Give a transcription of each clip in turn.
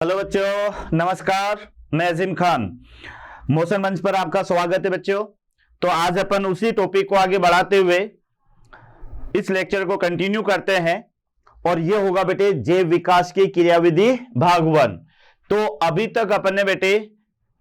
Hello बच्चों, नमस्कार। मैं अजीम खान, मोशन मंच पर आपका स्वागत है बच्चों। तो आज अपन उसी टॉपिक को आगे बढ़ाते हुए इस लेक्चर को कंटिन्यू करते हैं और ये होगा बेटे जैव विकास की क्रियाविधि भाग 1। तो अभी तक अपन ने बेटे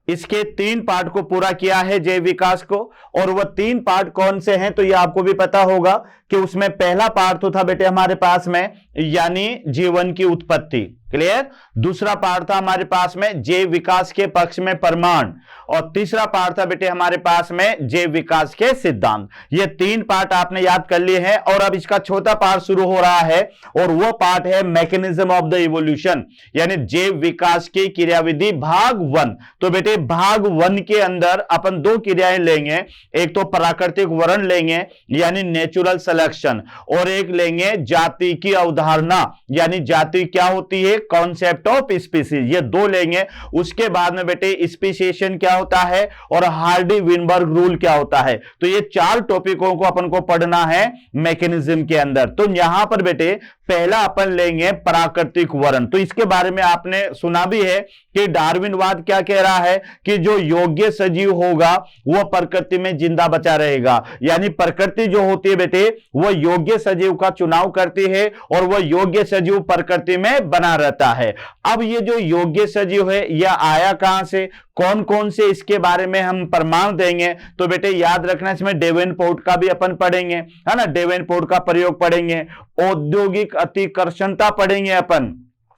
इसके 3 पार्ट को पूरा किया है जैव विकास को, और वह 3 पार्ट कौन से हैं तो ये आपको भी पता होगा कि उसमें पहला पार्ट तो था बेटे हमारे पास में यानी जीवन की उत्पत्ति, क्लियर। दूसरा पार्ट था हमारे पास में जैव विकास के पक्ष में प्रमाण, और तीसरा पार्ट था बेटे हमारे पास में जैव विकास के सिद्धांत। ये 3 पार्ट आपने याद कर लिए हैं और अब इसका चौथा पार्ट शुरू हो रहा है और वो पार्ट है मैकेनिज्म ऑफ द इवोल्यूशन यानी जैव विकास की क्रियाविधि भाग 1। तो बेटे भाग 1 के अंदर अपन 2 क्रियाएं लेंगे, एक तो प्राकृतिक वर्ण लेंगे यानी नेचुरल सिलेक्शन, और एक लेंगे जाति की अवधारणा यानी जाति क्या होती है, कॉन्सेप्ट ऑफ स्पीसीज। ये 2 लेंगे। उसके बाद में बेटे स्पीशिएशन क्या होता है और हार्डी विनबर्ग रूल क्या होता है। तो ये 4 टॉपिकों को अपन को पढ़ना है मैकेनिज्म के अंदर। तो यहां पर बेटे पहला अपन लेंगे प्राकृतिक वर्ण। तो इसके बारे में आपने सुना भी है कि डार्विनवाद क्या कह रहा है कि जो योग्य सजीव होगा वह प्रकृति में जिंदा बचा रहेगा, यानी प्रकृति जो होती है बेटे वह योग्य सजीव का चुनाव करती है और वह योग्य सजीव प्रकृति में बना रहता है। अब ये जो योग्य सजीव है यह आया कहां से, कौन कौन से इसके बारे में हम प्रमाण देंगे। तो बेटे याद रखना इसमें डेवेनपोर्ट का भी अपन पढ़ेंगे, है ना, डेवेनपोर्ट का प्रयोग पढ़ेंगे, औद्योगिक अतिकर्षणता पढ़ेंगे अपन,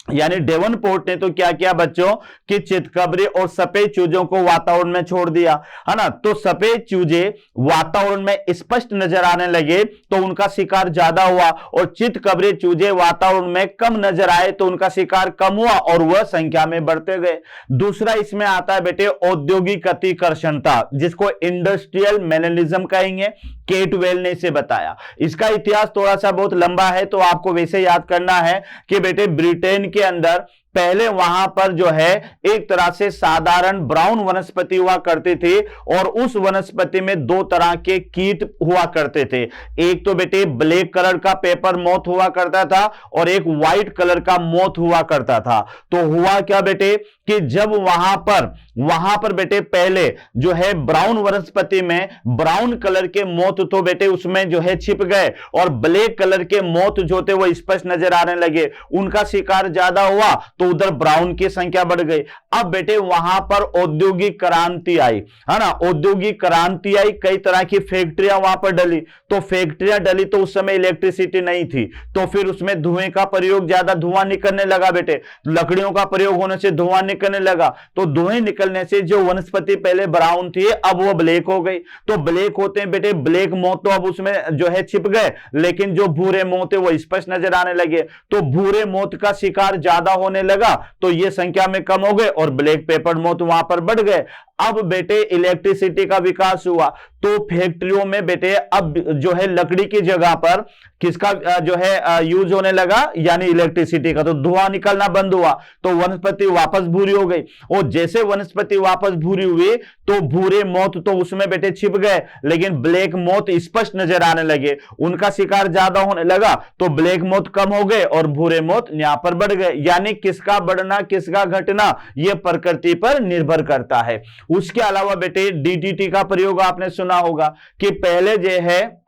यानी डेवनपोर्ट ने तो क्या किया बच्चों कि चितकबरे और सफेद चूजों को वातावरण में छोड़ दिया, है ना। तो सफेद चूजे वातावरण में स्पष्ट नजर आने लगे तो उनका शिकार ज्यादा हुआ, और चितकबरे चूजे वातावरण में कम नजर आए तो उनका शिकार कम हुआ और वह संख्या में बढ़ते गए। दूसरा इसमें आता है बेटे औद्योगिक अतिकर्षणता, जिसको इंडस्ट्रियल मैनलिज्म कहेंगे। केटवेल ने इसे बताया। इसका इतिहास थोड़ा सा बहुत लंबा है तो आपको वैसे याद करना है कि बेटे ब्रिटेन के अंदर पहले वहां पर जो है एक तरह से साधारण ब्राउन वनस्पति हुआ करती थी, और उस वनस्पति में 2 तरह के कीट हुआ करते थे। एक तो बेटे ब्लैक कलर का पेपर मोथ हुआ करता था और एक व्हाइट कलर का मोथ हुआ करता था। तो हुआ क्या बेटे कि जब वहां पर बेटे पहले जो है ब्राउन वनस्पति में ब्राउन कलर के मोथ तो बेटे उसमें जो है छिप गए, और ब्लैक कलर के मोथ जो थे वो स्पष्ट नजर आने लगे, उनका शिकार ज्यादा हुआ तो उधर ब्राउन की संख्या बढ़ गई। अब बेटे वहां पर औद्योगिक क्रांति आई, है ना, औद्योगिक क्रांति आई, कई तरह की फैक्ट्रियां वहां पर डली। तो फैक्ट्रियां डली तो उस समय इलेक्ट्रिसिटी नहीं थी, तो फिर उसमें धुएं का प्रयोग, ज्यादा धुआं निकलने लगा बेटे, लकड़ियों का प्रयोग होने से धुआं निकलने लगा। तो धुएं निकलने से जो वनस्पति पहले ब्राउन थी अब वो ब्लैक हो गई। तो ब्लैक होते हैं बेटे ब्लैक मोथ तो अब उसमें जो है छिप गए, लेकिन जो भूरे मोथ है वो स्पष्ट नजर आने लगे। तो भूरे मोथ का शिकार ज्यादा होने लगा तो ये संख्या में कम हो गए और ब्लैक पेपर मोथ वहां पर बढ़ गए। अब बेटे इलेक्ट्रिसिटी का विकास हुआ तो फैक्ट्रियों में बेटे अब जो है लकड़ी की जगह पर किसका जो है यूज होने लगा, यानी इलेक्ट्रिसिटी का। तो धुआं निकलना बंद हुआ तो वनस्पति वापस भूरी हो गई, और जैसे वनस्पति वापस भूरी हुई तो भूरे मोथ तो उसमें बेटे छिप गए, लेकिन ब्लैक मोथ स्पष्ट नजर आने लगे, उनका शिकार ज्यादा होने लगा तो ब्लैक मोथ कम हो गए और भूरे मोथ यहां पर बढ़ गए। यानी किसका बढ़ना किसका घटना यह प्रकृति पर निर्भर करता है। उसके अलावा बेटे डीडीटी का प्रयोग आपने सुना होगा कि पहले जो है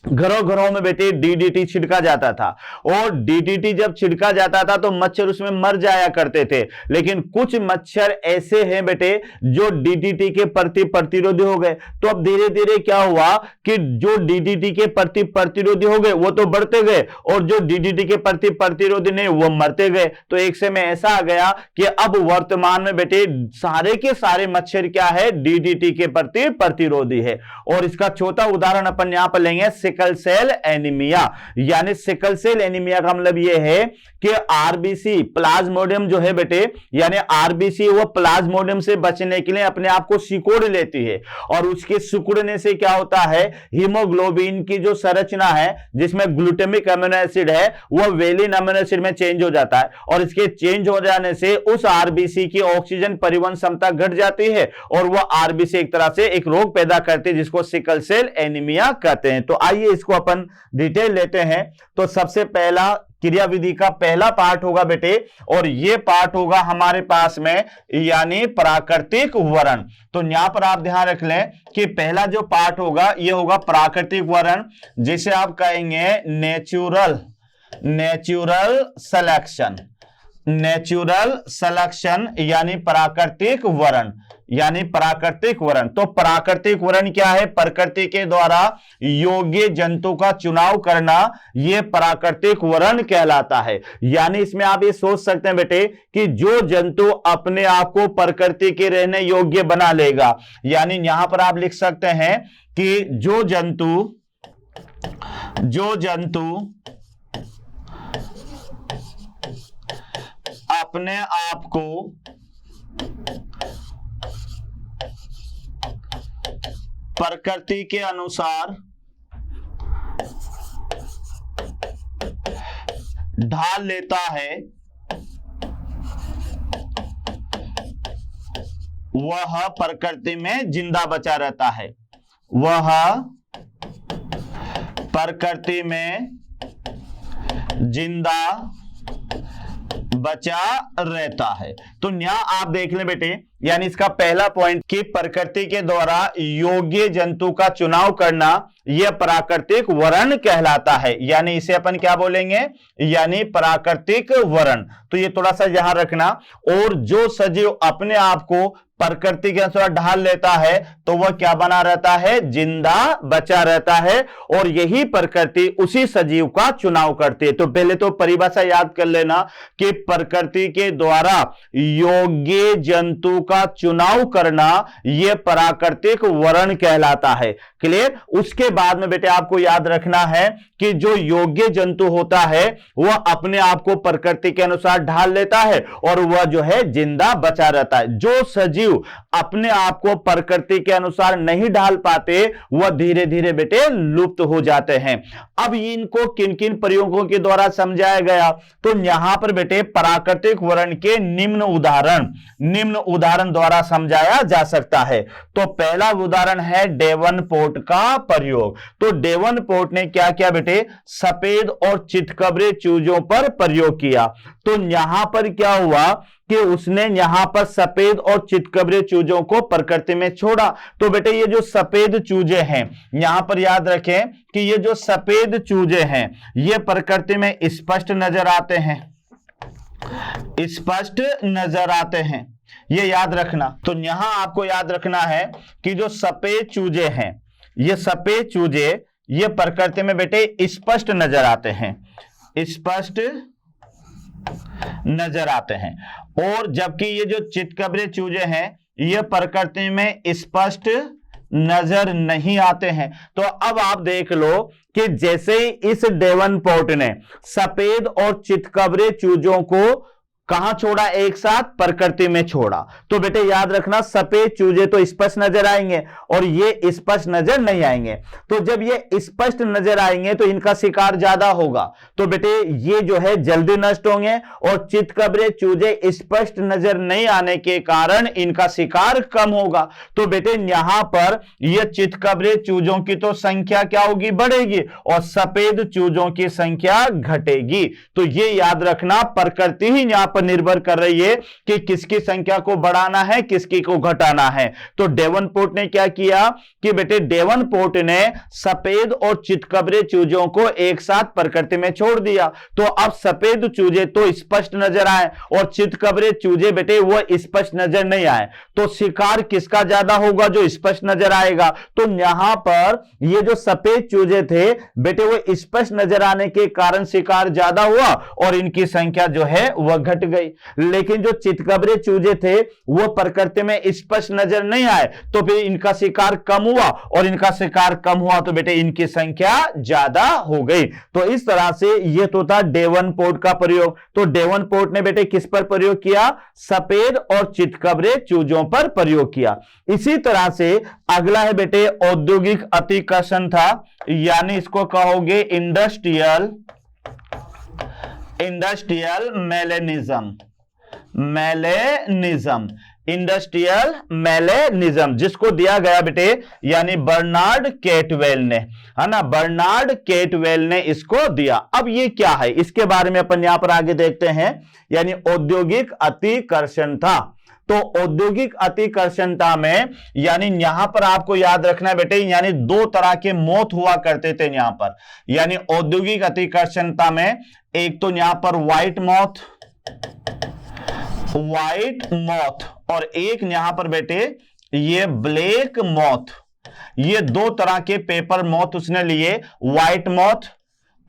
घरों घरों में बेटे डीडीटी छिड़का जाता था, और डीडीटी जब छिड़का जाता था तो मच्छर उसमें मर जाया करते थे। लेकिन कुछ मच्छर ऐसे हैं बेटे जो डीडीटी के प्रति प्रतिरोधी हो गए। तो अब धीरे धीरे क्या हुआ कि जो डीडीटी के प्रति प्रतिरोधी हो गए वो तो बढ़ते गए, और जो डीडीटी के प्रति प्रतिरोधी नहीं वो मरते गए। तो एक समय ऐसा आ गया कि अब वर्तमान में बेटे सारे के सारे मच्छर क्या है, डीडीटी के प्रति प्रतिरोधी है। और इसका चौथा उदाहरण अपन यहां पर लेंगे सिकल सेल एनीमिया। यानी सिकल सेल एनीमिया का मतलब यह है कि आरबीसी प्लाज्मोडियम जो है बेटे, यानी आरबीसी वो प्लाज्मोडियम से बचने के लिए अपने आप को सिकोड़ लेती है, और उसके सिकुड़ने से क्या होता है, हीमोग्लोबिन की जो संरचना है जिसमें ग्लूटामिक अमीनो एसिड है वो वेलिन अमीनो एसिड में चेंज हो जाता है, और इसके चेंज हो जाने से उस आरबीसी की ऑक्सीजन परिवहन क्षमता घट जाती है, और वह आरबीसी एक तरह से एक रोग पैदा करती है जिसको सिकल सेल एनीमिया कहते हैं। तो आइए इसको अपन डिटेल लेते हैं। तो सबसे पहला क्रियाविधि का पहला पार्ट होगा बेटे, और ये पार्ट होगा हमारे पास में यानी प्राकृतिक वर्ण। तो यहां पर आप ध्यान रख लें कि पहला जो पार्ट होगा ये होगा प्राकृतिक वर्ण, जिसे आप कहेंगे नेचुरल सिलेक्शन। नेचुरल सिलेक्शन यानी प्राकृतिक वर्ण, यानी प्राकृतिक वर्ण। तो प्राकृतिक वर्ण क्या है? प्रकृति के द्वारा योग्य जंतु का चुनाव करना, यह प्राकृतिक वर्ण कहलाता है। यानी इसमें आप ये सोच सकते हैं बेटे कि जो जंतु अपने आप को प्रकृति के रहने योग्य बना लेगा, यानी यहां पर आप लिख सकते हैं कि जो जंतु अपने आप को प्रकृति के अनुसार ढाल लेता है, वह प्रकृति में जिंदा बचा रहता है। वह प्रकृति में जिंदा बचा रहता है। तो यहां आप देख लें बेटे, यानी इसका पहला पॉइंट कि प्रकृति के द्वारा योग्य जंतु का चुनाव करना, यह प्राकृतिक वर्ण कहलाता है। यानी इसे अपन क्या बोलेंगे? यानी प्राकृतिक वर्ण। तो ये थोड़ा सा यहां रखना। और जो सजीव अपने आप को प्रकृति के अनुसार ढाल लेता है तो वह क्या बना रहता है? जिंदा बचा रहता है। और यही प्रकृति उसी सजीव का चुनाव करती है। तो पहले तो परिभाषा याद कर लेना कि प्रकृति के द्वारा योग्य जंतु का चुनाव करना, यह प्राकृतिक वर्ण कहलाता है। क्लियर? उसके बाद में बेटे आपको याद रखना है कि जो योग्य जंतु होता है वह अपने आप को प्रकृति के अनुसार ढाल लेता है और वह जो है जिंदा बचा रहता है। जो सजीव अपने आप को प्रकृति के अनुसार नहीं ढाल पाते वह धीरे धीरे बेटे लुप्त हो जाते हैं। अब इनको किन किन प्रयोगों के द्वारा समझाया गया? तो यहां पर बेटे प्राकृतिक वर्ण के निम्न उदाहरण द्वारा समझाया जा सकता है। तो पहला उदाहरण है डेवनपोर्ट का प्रयोग। तो डेवनपोर्ट ने क्या किया बेटे? सफेद और चितकबरे चूजों पर प्रयोग किया। तो यहां पर क्या हुआ कि उसने यहां पर सफेद और चितकबरे चूजों को प्रकृति में छोड़ा। तो बेटे ये जो सफेद चूजे हैं, यहां पर याद रखें कि ये जो सफेद चूजे हैं ये प्रकृति में स्पष्ट नजर आते हैं, स्पष्ट नजर आते हैं, ये याद रखना। तो यहां आपको याद रखना है कि जो सफेद चूजे हैं, ये सफेद चूजे ये प्रकृति में बेटे स्पष्ट नजर आते हैं, स्पष्ट नजर आते हैं। और जबकि ये जो चितकबरे चूजे हैं ये प्रकृति में स्पष्ट नजर नहीं आते हैं। तो अब आप देख लो कि जैसे ही इस डेवनपोर्ट ने सफेद और चितकबरे चूजों को कहां छोड़ा? एक साथ प्रकृति में छोड़ा। तो बेटे याद रखना सफेद चूजे तो स्पष्ट नजर आएंगे और ये स्पष्ट नजर नहीं आएंगे। तो जब ये स्पष्ट नजर आएंगे तो इनका शिकार ज्यादा होगा। तो बेटे ये जो है जल्दी नष्ट होंगे और चितकबरे चूजे स्पष्ट नजर नहीं आने के कारण इनका शिकार कम होगा। तो बेटे यहां पर ये चितकबरे चूजों की तो संख्या क्या होगी? बढ़ेगी और सफेद चूजों की संख्या घटेगी। तो ये याद रखना प्रकृति ही यहां पर निर्भर कर रही है कि किसकी संख्या को बढ़ाना है, किसकी को घटाना है। तो डेवनपोर्ट ने क्या किया कि बेटे डेवनपोर्ट ने सफेद और चितकबरे चूजों को एक साथ प्रकृति में छोड़ दिया। तो अब सफेद चूजे तो स्पष्ट नजर आए और चितकबरे चूजे बेटे वो स्पष्ट नजर नहीं आए। तो शिकार किसका ज्यादा होगा? जो स्पष्ट नजर आएगा। तो यहां पर ये जो सफेद चूजे थे बेटे वो स्पष्ट नजर आने के कारण शिकार ज्यादा हुआ और इनकी संख्या जो है वह घट गई। लेकिन जो चितकबरे चूजे थे वो प्रकृति में स्पष्ट नजर नहीं आए तो फिर इनका शिकार कम हुआ और इनका शिकार कम हुआ तो बेटे इनकी संख्या ज्यादा हो गई। तो इस तरह से ये तो था डेवनपोर्ट का प्रयोग। तो डेवनपोर्ट ने बेटे किस पर प्रयोग किया? सफेद और चितकबरे चूजों पर प्रयोग किया। इसी तरह से अगला है बेटे औद्योगिक अतिकर्षण था, यानी इसको कहोगे इंडस्ट्रियल मैलेनिज्म। इंडस्ट्रियल मैलेनिज्म, जिसको दिया गया बेटे यानी बर्नार्ड केटवेल ने, है ना, बर्नार्ड केटवेल ने इसको दिया। अब ये क्या है, इसके बारे में अपन यहां पर आगे देखते हैं, यानी औद्योगिक अतिकर्षणता। तो औद्योगिक अतिकर्षणता में यानी यहां पर आपको याद रखना है बेटे, यानी दो तरह के मौत हुआ करते थे यहां पर, यानी औद्योगिक अतिकर्षणता में एक तो यहां पर व्हाइट मौत और एक यहां पर बेटे ये ब्लैक मौत। ये दो तरह के पेपर मौत उसने लिए, व्हाइट मौत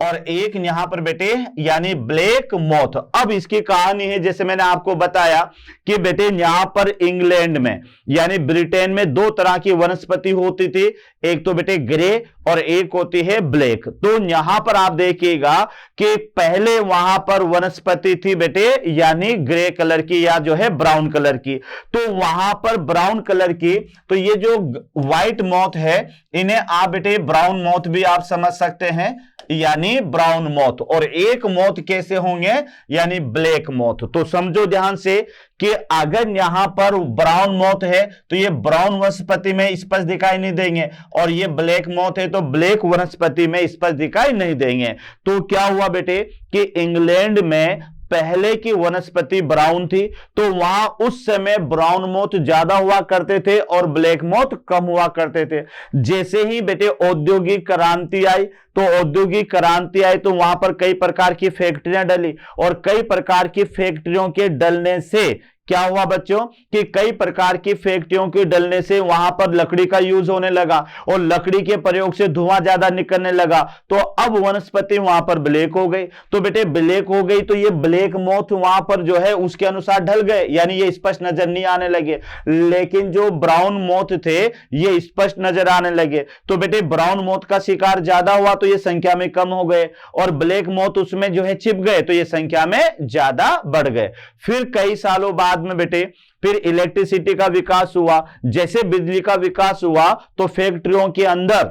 और एक यहां पर बेटे यानी ब्लैक मौत। अब इसकी कहानी है, जैसे मैंने आपको बताया कि बेटे यहां पर इंग्लैंड में यानी ब्रिटेन में दो तरह की वनस्पति होती थी, एक तो बेटे ग्रे और एक होती है ब्लैक। तो यहां पर आप देखिएगा कि पहले वहां पर वनस्पति थी बेटे यानी ग्रे कलर की या जो है ब्राउन कलर की, तो वहां पर ब्राउन कलर की, तो ये जो व्हाइट मौत है इन्हें आप बेटे ब्राउन मौत भी आप समझ सकते हैं, यानी ब्राउन मौत। और एक मौत कैसे होंगे, यानी ब्लैक मौत। तो समझो ध्यान से कि अगर यहां पर ब्राउन मौत है तो ये ब्राउन वनस्पति में स्पष्ट दिखाई नहीं देंगे, और ये ब्लैक मौत है तो ब्लैक वनस्पति में स्पष्ट दिखाई नहीं देंगे। तो क्या हुआ बेटे कि इंग्लैंड में पहले की वनस्पति ब्राउन थी, तो वहां उस समय ब्राउन मौत ज्यादा हुआ करते थे और ब्लैक मौत कम हुआ करते थे। जैसे ही बेटे औद्योगिक क्रांति आई, तो औद्योगिक क्रांति आई तो वहां पर कई प्रकार की फैक्ट्रियां डली, और कई प्रकार की फैक्ट्रियों के डलने से क्या हुआ बच्चों कि कई प्रकार की फैक्ट्रियों के डलने से वहां पर लकड़ी का यूज होने लगा, और लकड़ी के प्रयोग से धुआं ज्यादा निकलने लगा, तो अब वनस्पति वहां पर ब्लैक हो गई। तो बेटे ब्लैक हो गई तो ये ब्लैक मौत वहां पर जो है उसके अनुसार ढल गए, यानी ये स्पष्ट नजर नहीं आने लगे। लेकिन जो ब्राउन मौत थे ये स्पष्ट नजर आने लगे। तो बेटे ब्राउन मौत का शिकार ज्यादा हुआ तो ये संख्या में कम हो गए, और ब्लैक मौत उसमें जो है छिप गए तो ये संख्या में ज्यादा बढ़ गए। फिर कई सालों बाद में बेटे फिर इलेक्ट्रिसिटी का विकास हुआ। जैसे बिजली का विकास हुआ तो फैक्ट्रियों के अंदर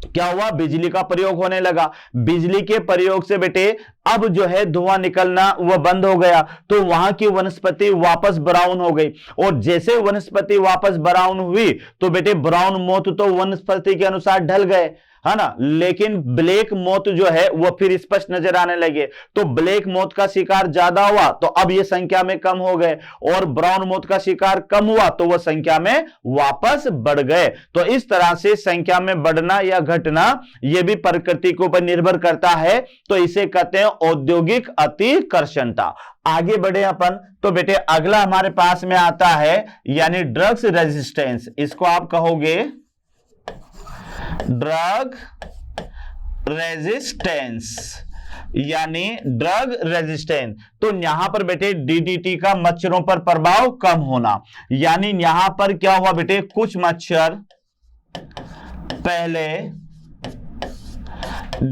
क्या हुआ, बिजली का प्रयोग होने लगा। बिजली के प्रयोग से बेटे अब जो है धुआं निकलना वह बंद हो गया, तो वहां की वनस्पति वापस ब्राउन हो गई। और जैसे वनस्पति वापस ब्राउन हुई तो बेटे ब्राउन मौत तो वनस्पति के अनुसार ढल गए, है ना, लेकिन ब्लैक मौत जो है वह फिर स्पष्ट नजर आने लगे। तो ब्लैक मौत का शिकार ज्यादा हुआ तो अब यह संख्या में कम हो गए, और ब्राउन मौत का शिकार कम हुआ तो वह संख्या में वापस बढ़ गए। तो इस तरह से संख्या में बढ़ना या घटना यह भी प्रकृति के ऊपर निर्भर करता है। तो इसे कहते हैं औद्योगिक अतिकर्षणता। आगे बढ़े अपन तो बेटे अगला हमारे पास में आता है यानी ड्रग्स रेजिस्टेंस। इसको आप कहोगे ड्रग रेजिस्टेंस, यानी ड्रग रेजिस्टेंस। तो यहां पर बेटे डीडीटी का मच्छरों पर प्रभाव कम होना, यानी यहां पर क्या हुआ बेटे, कुछ मच्छर पहले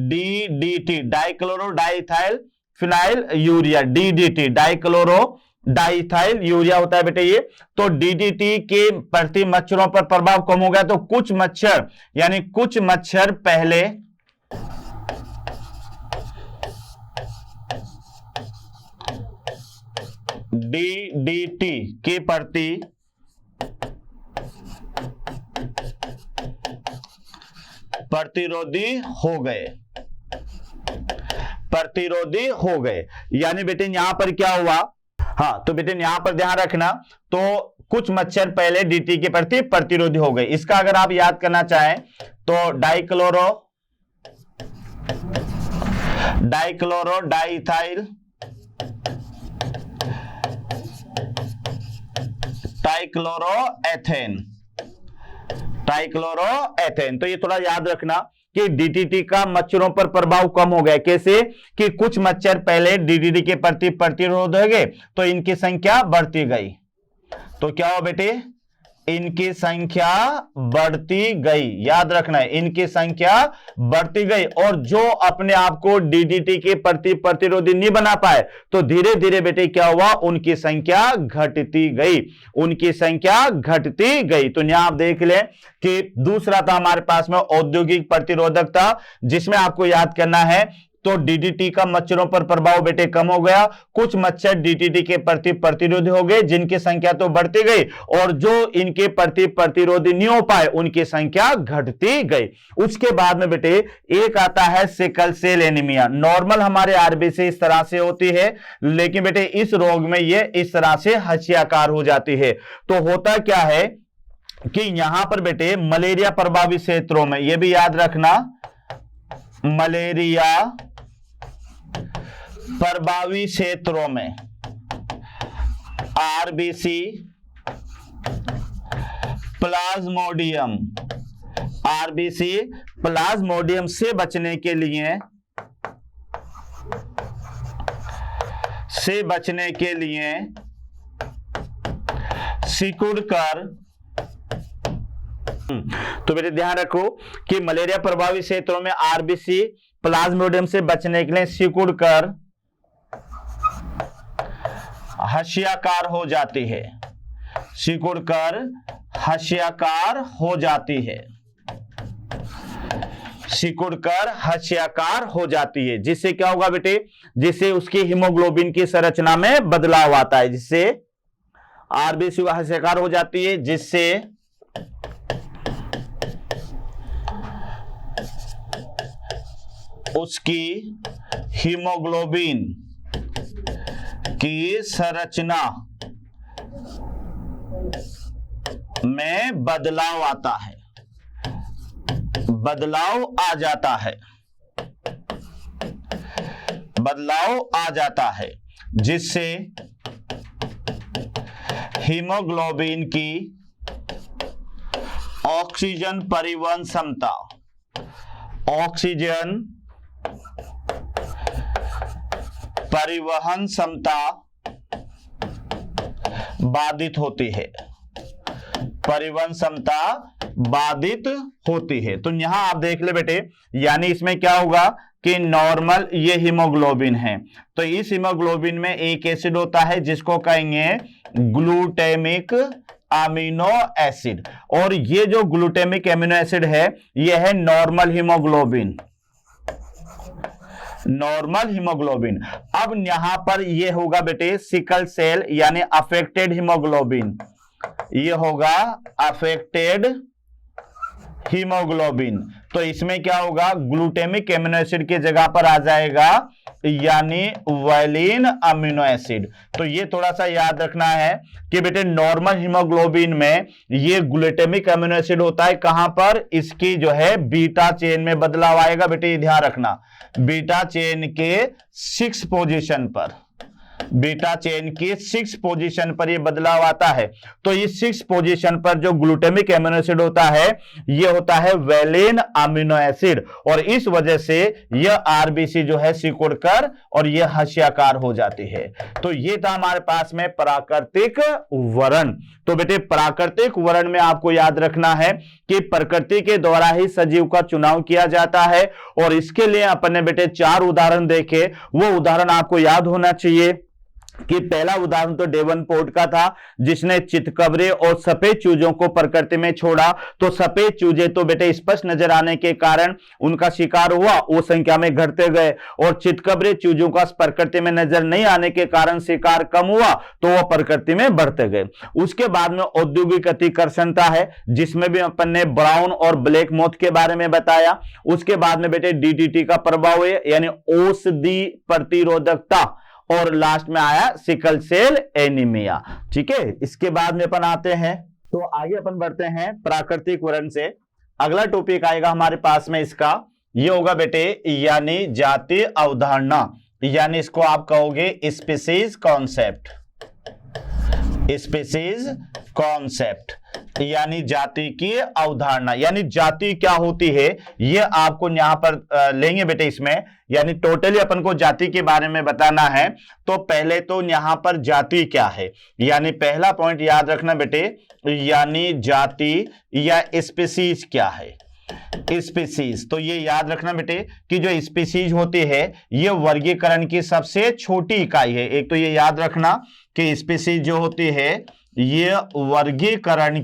DDT dichloro diethyl phenyl urea, DDT dichloro diethyl urea होता है बेटे ये। तो डीडीटी के प्रति मच्छरों पर प्रभाव कम हो गया, तो कुछ मच्छर यानी कुछ मच्छर पहले डीडीटी के प्रति प्रतिरोधी हो गए। यानी बेटे यहां पर क्या हुआ, हाँ तो बेटे यहां पर ध्यान रखना, तो कुछ मच्छर पहले डीटी के प्रति प्रतिरोधी हो गए। इसका अगर आप याद करना चाहें तो डाइक्लोरो डाइथाइल ट्राइक्लोरोएथेन। तो ये थोड़ा याद रखना कि डीडीटी का मच्छरों पर प्रभाव कम हो गया। कैसे कि कुछ मच्छर पहले डीडीटी के प्रति प्रतिरोध हो गए तो इनकी संख्या बढ़ती गई। तो क्या हुआ बेटे, इनकी संख्या बढ़ती गई, याद रखना है इनकी संख्या बढ़ती गई। और जो अपने आप को डीडीटी के प्रति प्रतिरोधी नहीं बना पाए तो धीरे धीरे बेटे क्या हुआ, उनकी संख्या घटती गई। तो यहां आप देख लें कि दूसरा था हमारे पास में औद्योगिक प्रतिरोधकता, जिसमें आपको याद करना है तो डीडीटी का मच्छरों पर प्रभाव बेटे कम हो गया, कुछ मच्छर डीडीटी के प्रति प्रतिरोधी हो गए जिनकी संख्या तो बढ़ती गई, और जो इनके प्रति प्रतिरोधी नहीं हो पाए उनकी संख्या घटती गई। उसके बाद में बेटे एक आता है सिकल सेल एनीमिया। नॉर्मल हमारे आरबीसी इस तरह से होती है, लेकिन बेटे इस रोग में ये इस तरह से हंसियाकार हो जाती है। तो होता क्या है कि यहां पर बेटे मलेरिया प्रभावित क्षेत्रों में, यह भी याद रखना, मलेरिया प्रभावित क्षेत्रों में आरबीसी प्लाज्मोडियम, आरबीसी प्लाज्मोडियम से बचने के लिए सिकुड़कर, तो बेटे ध्यान रखो कि मलेरिया प्रभावित क्षेत्रों में आरबीसी प्लाज्मोडियम से बचने के लिए सिकुड़कर हंसियाकार हो जाती है, सिकुड़कर हंसियाकार हो जाती है, सिकुड़कर हंसियाकार हो जाती है। जिससे क्या होगा बेटे, जिससे उसकी हीमोग्लोबिन की संरचना में बदलाव आता है, जिससे आरबीसी हंसियाकार हो जाती है, जिससे उसकी हीमोग्लोबिन की संरचना में बदलाव आता है, बदलाव आ जाता है, बदलाव आ जाता है, जिससे हीमोग्लोबिन की ऑक्सीजन परिवहन क्षमता, ऑक्सीजन परिवहन क्षमता बाधित होती है, परिवहन क्षमता बाधित होती है। तो यहां आप देख ले बेटे, यानी इसमें क्या होगा कि नॉर्मल ये हीमोग्लोबिन है, तो इस हीमोग्लोबिन में एक एसिड होता है जिसको कहेंगे ग्लूटामिक अमीनो एसिड, और ये जो ग्लूटामिक अमीनो एसिड है ये है नॉर्मल हीमोग्लोबिन, नॉर्मल हीमोग्लोबिन। अब यहां पर ये होगा बेटे सिकल सेल यानी अफेक्टेड हीमोग्लोबिन, ये होगा अफेक्टेड हीमोग्लोबिन। तो इसमें क्या होगा, ग्लूटामिक एमिनो एसिड की जगह पर आ जाएगा यानी वैलिन अमीनो एसिड। तो ये थोड़ा सा याद रखना है कि बेटे नॉर्मल हीमोग्लोबिन में ये ग्लूटामिक अमीनो एसिड होता है, कहां पर, इसकी जो है बीटा चेन में बदलाव आएगा। बेटे ये ध्यान रखना, बीटा चेन के 6 पोजीशन पर, बीटा चेन की 6 पोजीशन पर ये बदलाव आता है। तो इस 6 पोजीशन पर जो ग्लूटामिक एमिनो एसिड होता है ये होता है वैलिन अमीनो एसिड, और इस वजह से यह आरबीसी जो है सिकुड़कर और यह हंसियाकार हो जाती है। तो ये था हमारे पास में प्राकृतिक वर्ण। तो बेटे प्राकृतिक वर्ण में आपको याद रखना है कि प्रकृति के द्वारा ही सजीव का चुनाव किया जाता है, और इसके लिए अपन ने बेटे 4 उदाहरण देखे। वो उदाहरण आपको याद होना चाहिए कि पहला उदाहरण तो डेवनपोर्ट का था जिसने चितकबरे और सफेद चूजों को प्रकृति में छोड़ा। तो सफेद चूजे तो बेटे स्पष्ट नजर आने के कारण उनका शिकार हुआ, वो संख्या में घटते गए, और चितकबरे चूजों का प्रकृति में नजर नहीं आने के कारण शिकार कम हुआ तो वह प्रकृति में बढ़ते गए। उसके बाद में औद्योगिक अतिकर्षणता है जिसमें भी अपन ने ब्राउन और ब्लैक मोथ के बारे में बताया। उसके बाद में बेटे डीडीटी का प्रभाव है यानी औषधि प्रतिरोधकता, और लास्ट में आया सिकल सेल एनीमिया। ठीक है, इसके बाद में अपन आते हैं, तो आगे अपन बढ़ते हैं प्राकृतिक वर्ण से। अगला टॉपिक आएगा हमारे पास में इसका, ये होगा बेटे यानी जातीय अवधारणा, यानी इसको आप कहोगे स्पीसीज कॉन्सेप्ट, स्पीसीज कॉन्सेप्ट यानी जाति की अवधारणा। यानी जाति क्या होती है ये आपको यहां पर लेंगे बेटे इसमें, यानी टोटली अपन को जाति के बारे में बताना है। तो पहले तो यहां पर जाति क्या है, यानी पहला पॉइंट याद रखना बेटे, यानी जाति या स्पीसीज क्या है, स्पीसीज। तो ये याद रखना बेटे कि जो स्पीसीज होती है ये वर्गीकरण की सबसे छोटी इकाई है। एक तो ये याद रखना कि स्पीसीज जो होती है ये वर्गीकरण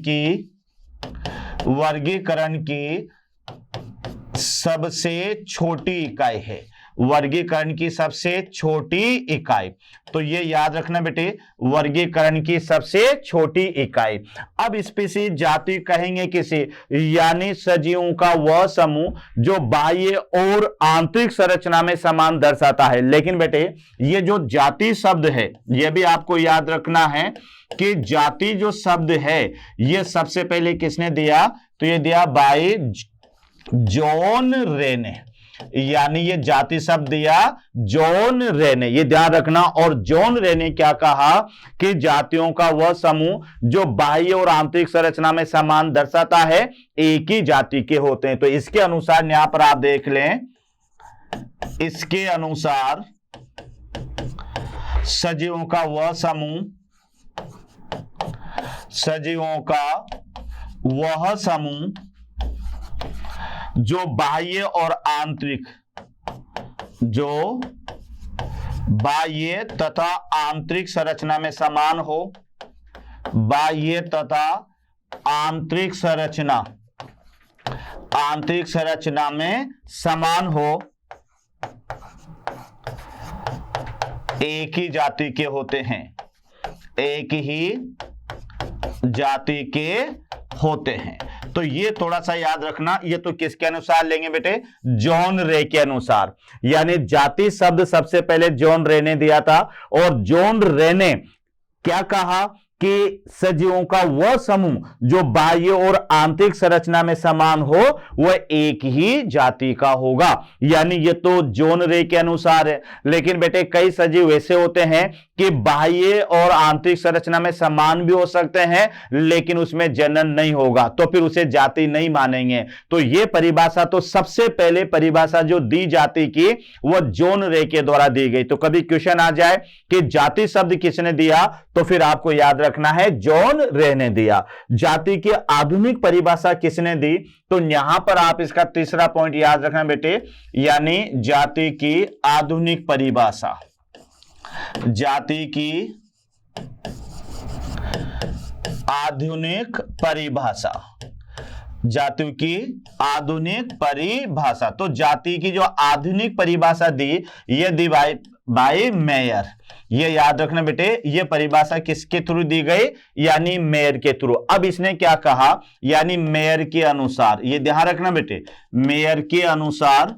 की सबसे छोटी इकाई है, वर्गीकरण की सबसे छोटी इकाई। तो ये याद रखना बेटे, वर्गीकरण की सबसे छोटी इकाई। अब स्पीशीज जाति कहेंगे किसे, यानी सजीवों का वह समूह जो बाह्य और आंतरिक संरचना में समान दर्शाता है। लेकिन बेटे ये जो जाति शब्द है, यह भी आपको याद रखना है कि जाति जो शब्द है ये सबसे पहले किसने दिया, तो ये दिया बाय जॉन रे ने, यानी ये जाति शब्द दिया जॉन रे ने, ये ध्यान रखना। और जॉन रे ने क्या कहा कि जातियों का वह समूह जो बाह्य और आंतरिक संरचना में समान दर्शाता है, एक ही जाति के होते हैं। तो इसके अनुसार यहां पर आप देख लें, इसके अनुसार सजीवों का वह समूह, सजीवों का वह समूह जो बाह्य और आंतरिक, जो बाह्य तथा आंतरिक संरचना में समान हो, बाह्य तथा आंतरिक संरचना, आंतरिक संरचना में समान हो, एक ही जाति के होते हैं, एक ही जाति के होते हैं। तो ये थोड़ा सा याद रखना, ये तो किसके अनुसार लेंगे बेटे, जॉन रे के अनुसार। यानी जाति शब्द सबसे पहले जॉन रे ने दिया था, और जॉन रे ने क्या कहा कि सजीवों का वह समूह जो बाह्य और आंतरिक संरचना में समान हो वह एक ही जाति का होगा। यानी ये तो जॉन रे के अनुसार है। लेकिन बेटे कई सजीव ऐसे होते हैं कि बाह्य और आंतरिक संरचना में समान भी हो सकते हैं लेकिन उसमें जनन नहीं होगा, तो फिर उसे जाति नहीं मानेंगे। तो ये परिभाषा, तो सबसे पहले परिभाषा जो दी जाति की वह जॉन रे के द्वारा दी गई। तो कभी क्वेश्चन आ जाए कि जाति शब्द किसने दिया, तो फिर आपको याद रखना है जॉन रे ने दिया। जाति की आधुनिक परिभाषा किसने दी, तो यहां पर आप इसका तीसरा पॉइंट याद रखना बेटे, यानी जाति की आधुनिक परिभाषा, जाति की आधुनिक परिभाषा, जाति की आधुनिक परिभाषा। तो जाति की जो आधुनिक परिभाषा दी, ये दी बाय मेयर। ये याद रखना बेटे, ये परिभाषा किसके थ्रू दी गई, यानी मेयर के थ्रू। अब इसने क्या कहा, यानी मेयर के अनुसार, ये ध्यान रखना बेटे, मेयर के अनुसार,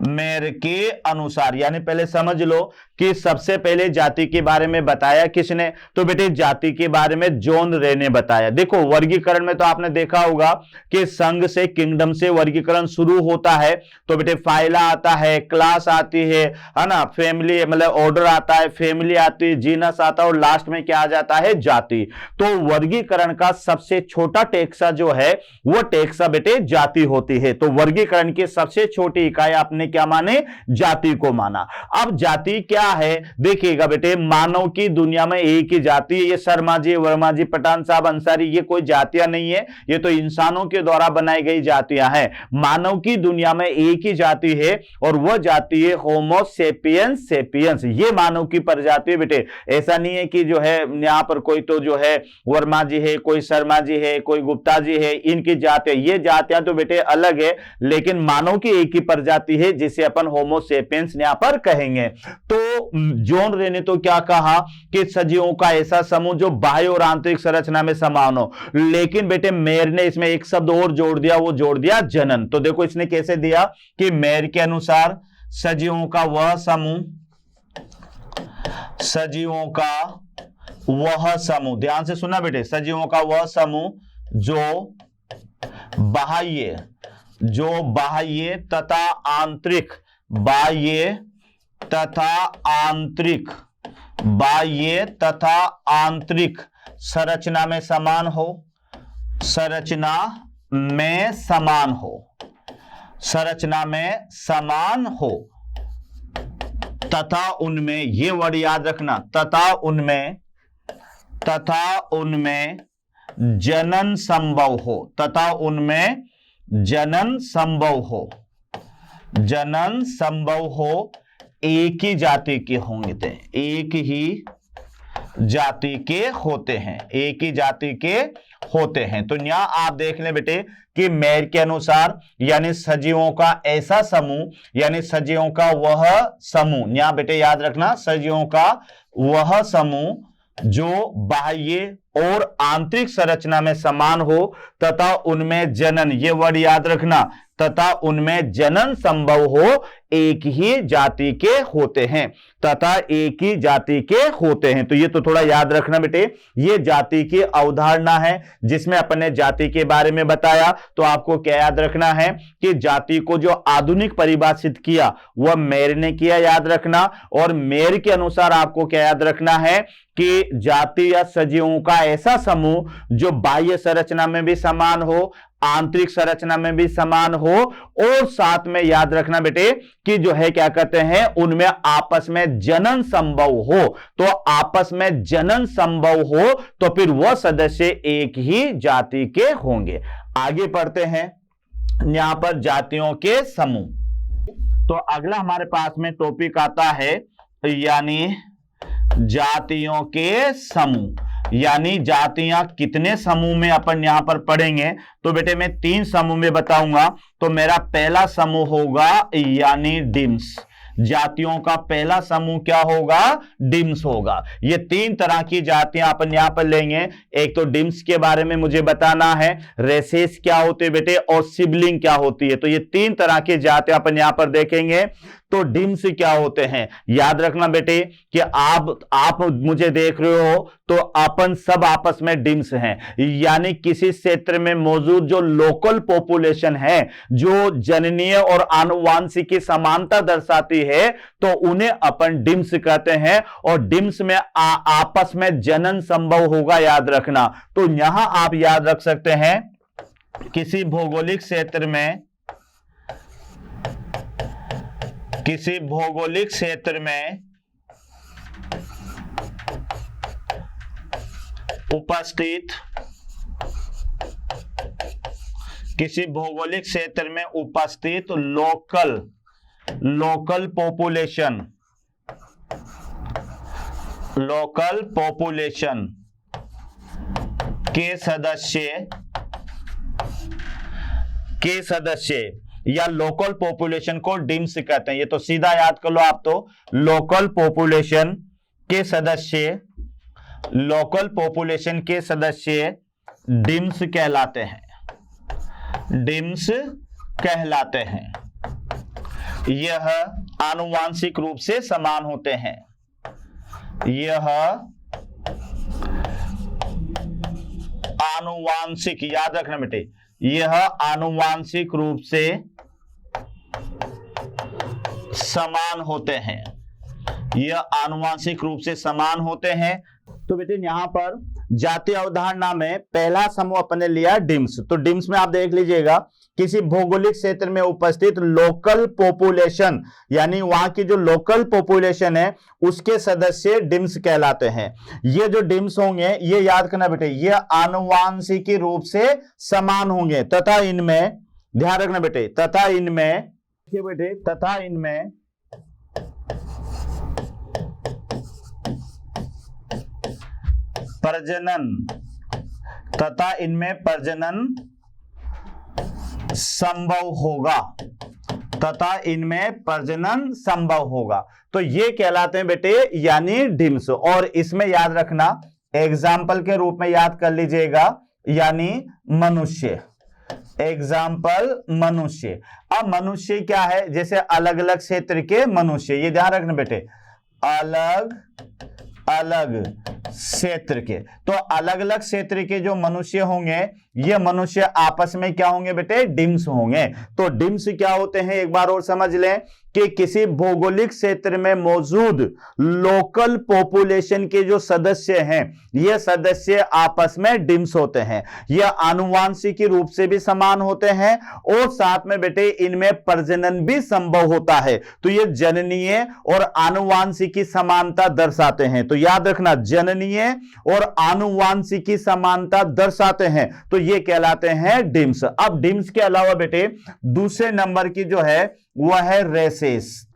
मेयर के अनुसार। यानी पहले समझ लो कि सबसे पहले जाति के बारे में बताया किसने, तो बेटे जाति के बारे में जॉन रे ने बताया। देखो वर्गीकरण में तो आपने देखा होगा कि संघ से, किंगडम से वर्गीकरण शुरू होता है। तो बेटे फाइला आता है, क्लास आती है ना, फैमिली मतलब ऑर्डर आता है, फैमिली आती है, जीनस आता है, और लास्ट में क्या आ जाता है, जाति। तो वर्गीकरण का सबसे छोटा टेक्सा जो है वो टेक्सा बेटे जाति होती है। तो वर्गीकरण की सबसे छोटी इकाई आपने क्या माने, जाति को माना। अब जाति क्या है, देखिएगा बेटे, मानव की दुनिया में एक ही जाति है। ये शर्मा जी, वर्मा जी, पठान साहब, अंसारी, ये कोई जातियां नहीं है, ये तो इंसानों के द्वारा बनाई गई जातियां हैं। मानव की दुनिया में एक ही जाति है और वह जाति है होमो सेपियंस सेपियंस। ये मानव की प्रजाति है बेटे। ऐसा नहीं है कि जो है यहां पर कोई तो जो है वर्मा जी है, कोई शर्मा जी है, कोई गुप्ता जी है, इनकी जाति है। ये जातियां तो बेटे अलग है, लेकिन मानव की एक ही प्रजाति है जिसे अपन होमो सेपियंस यहां पर कहेंगे। तो जॉन रे ने तो क्या कहा कि सजीवों का ऐसा समूह जो बाह्य और आंतरिक संरचना में समान हो। लेकिन बेटे मेयर ने इसमें एक शब्द और जोड़ दिया, वो जोड़ दिया जनन। तो देखो इसने कैसे दिया कि मेयर के अनुसार सजीवों का वह समूह, सजीवों का वह समूह, ध्यान से सुनना बेटे, सजीवों का वह समूह जो बाह्य तथा आंतरिक, बाह्य तथा आंतरिक संरचना में समान हो, संरचना में समान हो, संरचना में समान हो, तथा उनमें, ये वर्ड याद रखना, तथा उनमें जनन संभव हो, तथा उनमें जनन संभव हो, जनन संभव हो, एक ही जाति के होंगे, एक ही जाति के होते हैं, एक ही जाति के होते हैं। तो यहां आप देख लें बेटे कि मेयर के अनुसार यानी सजीवों का ऐसा समूह, यानी सजीवों का वह समूह, यहां बेटे याद रखना, सजीवों का वह समूह जो बाह्य और आंतरिक संरचना में समान हो तथा उनमें जनन, ये वर्ड याद रखना, तथा उनमें जनन संभव हो, एक ही जाति के होते हैं, तथा एक ही जाति के होते हैं। तो ये तो थोड़ा याद रखना बेटे, ये जाति की अवधारणा है जिसमें अपन ने जाति के बारे में बताया। तो आपको क्या याद रखना है कि जाति को जो आधुनिक परिभाषित किया वह मेयर ने किया, याद रखना। और मेयर के अनुसार आपको क्या याद रखना है कि जाति या सजीवों का ऐसा समूह जो बाह्य संरचना में भी समान हो, आंतरिक संरचना में भी समान हो, और साथ में याद रखना बेटे कि जो है क्या कहते हैं, उनमें आपस में जनन संभव हो। तो आपस में जनन संभव हो तो फिर वह सदस्य एक ही जाति के होंगे। आगे पढ़ते हैं यहां पर जातियों के समूह। तो अगला हमारे पास में टॉपिक आता है यानी जातियों के समूह, यानी जातियां कितने समूह में अपन यहां पर पढ़ेंगे। तो बेटे मैं 3 समूह में बताऊंगा। तो मेरा पहला समूह होगा यानी डिम्स, जातियों का पहला समूह क्या होगा, डिम्स होगा। ये 3 तरह की जातियां अपन यहां पर लेंगे। एक तो डिम्स के बारे में मुझे बताना है, रेसेस क्या होते हैं बेटे, और सिबलिंग क्या होती है। तो ये 3 तरह की जातियां अपन यहां पर देखेंगे। तो डिम्स क्या होते हैं, याद रखना बेटे कि आप मुझे देख रहे हो तो अपन सब आपस में डिम्स हैं, यानी किसी क्षेत्र में मौजूद जो लोकल पॉपुलेशन है, जो जननीय और आनुवांशिक समानता दर्शाती है, तो उन्हें अपन डिम्स कहते हैं। और डिम्स में आपस में जनन संभव होगा, याद रखना। तो यहां आप याद रख सकते हैं किसी भौगोलिक क्षेत्र में उपस्थित लोकल पॉपुलेशन के सदस्य या लोकल पॉपुलेशन को डिम्स कहते हैं। ये तो सीधा याद कर लो आप। तो लोकल पॉपुलेशन के सदस्य डिम्स कहलाते हैं। यह आनुवांशिक रूप से समान होते हैं। याद रखना बेटे, यह आनुवांशिक रूप से समान होते हैं। तो बेटे यहां पर जातीय अवधारणा में पहला समूह अपने लिया डिम्स। तो डिम्स में आप देख लीजिएगा किसी भौगोलिक क्षेत्र में उपस्थित लोकल पॉपुलेशन, यानी वहां की जो लोकल पॉपुलेशन है उसके सदस्य डिम्स कहलाते हैं। ये जो डिम्स होंगे ये याद करना बेटे, ये आनुवांशिकी रूप से समान होंगे तथा इनमें, ध्यान रखना बेटे, तथा इनमें प्रजनन संभव होगा। तो ये कहलाते हैं बेटे यानी डिम्स। और इसमें याद रखना एग्जाम्पल के रूप में याद कर लीजिएगा, यानी मनुष्य। मनुष्य। अब मनुष्य क्या है, जैसे अलग अलग क्षेत्र के मनुष्य, ये ध्यान रखना बेटे, अलग अलग क्षेत्र के। तो अलग अलग क्षेत्र के जो मनुष्य होंगे ये मनुष्य आपस में क्या होंगे बेटे, डिम्स होंगे। तो डिम्स क्या होते हैं एक बार और समझ लें कि किसी भौगोलिक क्षेत्र में मौजूद लोकल पॉपुलेशन के जो सदस्य हैं ये सदस्य आपस में डिम्स होते हैं। यह आनुवांशिकी रूप से भी समान होते हैं और साथ में बेटे इनमें प्रजनन भी संभव होता है। तो ये जननीय और आनुवांशिकी समानता दर्शाते हैं। तो याद रखना जननीय और आनुवांशिकी समानता दर्शाते हैं, तो ये कहलाते हैं डिम्स। अब डिम्स के अलावा बेटे दूसरे नंबर की जो है वह है रेसेस।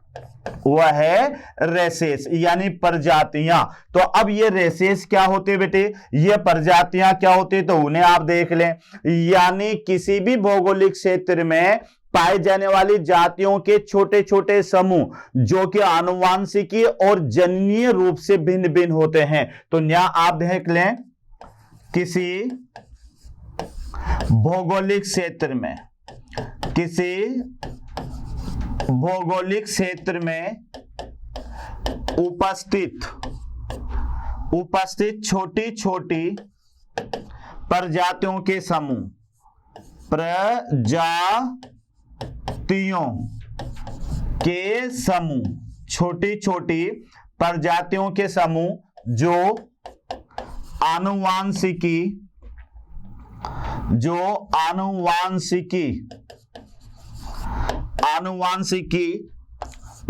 वह है रेसेस यानी प्रजातियां। तो अब ये रेसेस क्या होते हैं बेटे, ये प्रजातियां क्या होती है, तो उन्हें आप देख लें। यानी किसी भी भौगोलिक क्षेत्र में पाए जाने वाली जातियों के छोटे छोटे समूह जो कि आनुवांशिकी और जननीय रूप से भिन्न भिन्न होते हैं। तो यहां आप देख लें, किसी भौगोलिक क्षेत्र में, किसी भौगोलिक क्षेत्र में उपस्थित छोटी छोटी प्रजातियों के समूह, प्रजातियों के समूह, छोटी छोटी प्रजातियों के समूह जो आनुवांशिकी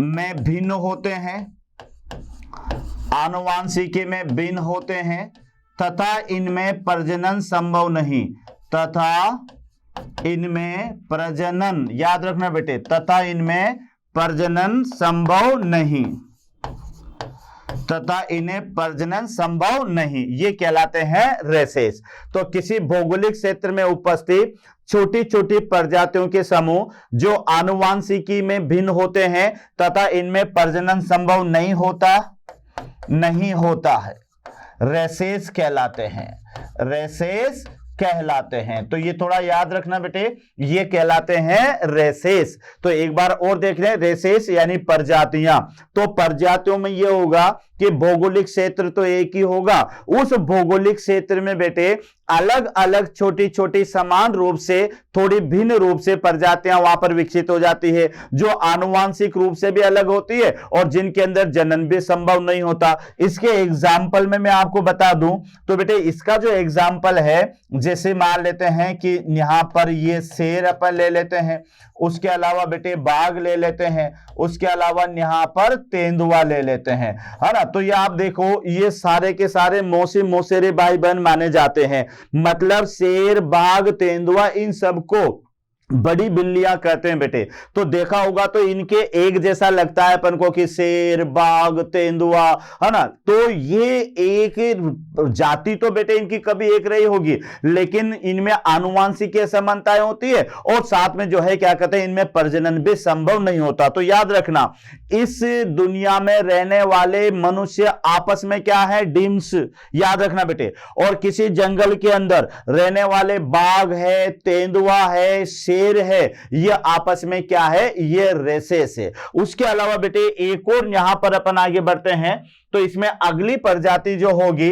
में भिन्न होते हैं, आनुवांशिकी में भिन्न होते हैं तथा इनमें प्रजनन संभव नहीं, तथा इनमें प्रजनन, याद रखना बेटे, तथा इनमें प्रजनन संभव नहीं, तथा इन्हें प्रजनन संभव नहीं, ये कहलाते हैं रेसेस। तो किसी भौगोलिक क्षेत्र में उपस्थित छोटी छोटी प्रजातियों के समूह जो आनुवांशिकी में भिन्न होते हैं तथा इनमें प्रजनन संभव नहीं होता है, रेसेस कहलाते हैं, रेसेस कहलाते हैं। तो ये थोड़ा याद रखना बेटे, ये कहलाते हैं रेसेस। तो एक बार और देख लें, रेसेस यानी प्रजातियां। तो प्रजातियों में ये होगा कि भौगोलिक क्षेत्र तो एक ही होगा, उस भौगोलिक क्षेत्र में बेटे अलग अलग छोटी छोटी समान रूप से थोड़ी भिन्न रूप से प्रजातियां वहां पर विकसित हो जाती है, जो आनुवांशिक रूप से भी अलग होती है और जिनके अंदर जनन भी संभव नहीं होता। इसके एग्जाम्पल में मैं आपको बता दूं तो बेटे इसका जो एग्जाम्पल है, जैसे मान लेते हैं कि यहां पर ये शेर अपन ले लेते हैं, उसके अलावा बेटे बाघ ले लेते हैं, उसके अलावा यहां पर तेंदुआ ले लेते हैं, है ना। तो ये आप देखो, ये सारे के सारे मौसेरे भाई बहन माने जाते हैं। मतलब शेर, बाघ, तेंदुआ, इन सबको बड़ी बिल्लियां कहते हैं बेटे। तो देखा होगा तो इनके एक जैसा लगता है अपन को कि शेर, बाघ, तेंदुआ, है ना। तो ये एक जाति तो बेटे इनकी कभी एक रही होगी, लेकिन इनमें आनुवांशिक समानताएं होती है और साथ में जो है क्या कहते हैं, इनमें प्रजनन भी संभव नहीं होता। तो याद रखना, इस दुनिया में रहने वाले मनुष्य आपस में क्या है, डिम्स, याद रखना बेटे। और किसी जंगल के अंदर रहने वाले बाघ है, तेंदुआ है, शेर है, ये आपस में क्या है, ये रेसेस है। उसके अलावा बेटे एक और यहां पर अपन आगे बढ़ते हैं, तो इसमें अगली प्रजाति जो होगी,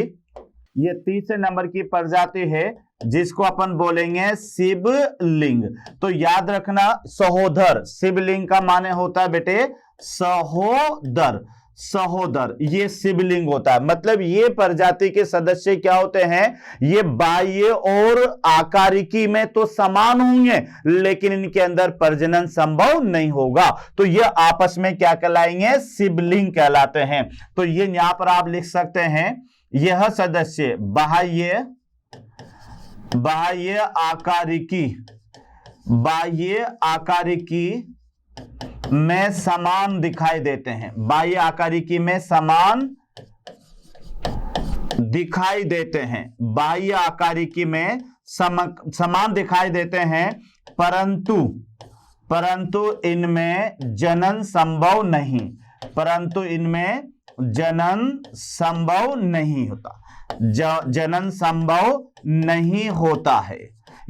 ये तीसरे नंबर की प्रजाति है जिसको अपन बोलेंगे सिबलिंग। तो याद रखना, सहोदर, सिबलिंग का माने होता है बेटे सहोदर, सहोदर, ये सिबलिंग होता है। मतलब ये प्रजाति के सदस्य क्या होते हैं, ये बाह्य और आकारिकी में तो समान होंगे लेकिन इनके अंदर प्रजनन संभव नहीं होगा। तो ये आपस में क्या कहलाएंगे, सिबलिंग कहलाते हैं। तो ये यहां पर आप लिख सकते हैं, यह सदस्य बाह्य आकारिकी में समान दिखाई देते हैं, बाह्य आकारिकी में समान दिखाई देते हैं, बाह्य आकारिकी में समान दिखाई देते हैं, परंतु इनमें जनन संभव नहीं, परंतु इनमें जनन संभव नहीं होता, जनन संभव नहीं होता है।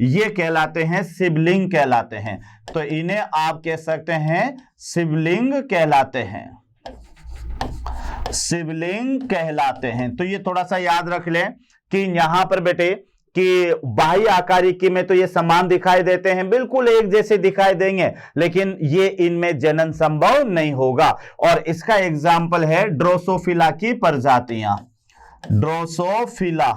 ये कहलाते हैं सिबलिंग कहलाते हैं। तो इन्हें आप कह सकते हैं सिबलिंग कहलाते हैं, सिबलिंग कहलाते हैं। तो ये थोड़ा सा याद रख लें कि यहां पर बेटे कि बाह्य आकारिकी में तो ये समान दिखाई देते हैं, बिल्कुल एक जैसे दिखाई देंगे, लेकिन ये इनमें जनन संभव नहीं होगा। और इसका एग्जाम्पल है ड्रोसोफिला की प्रजातियां, ड्रोसोफिला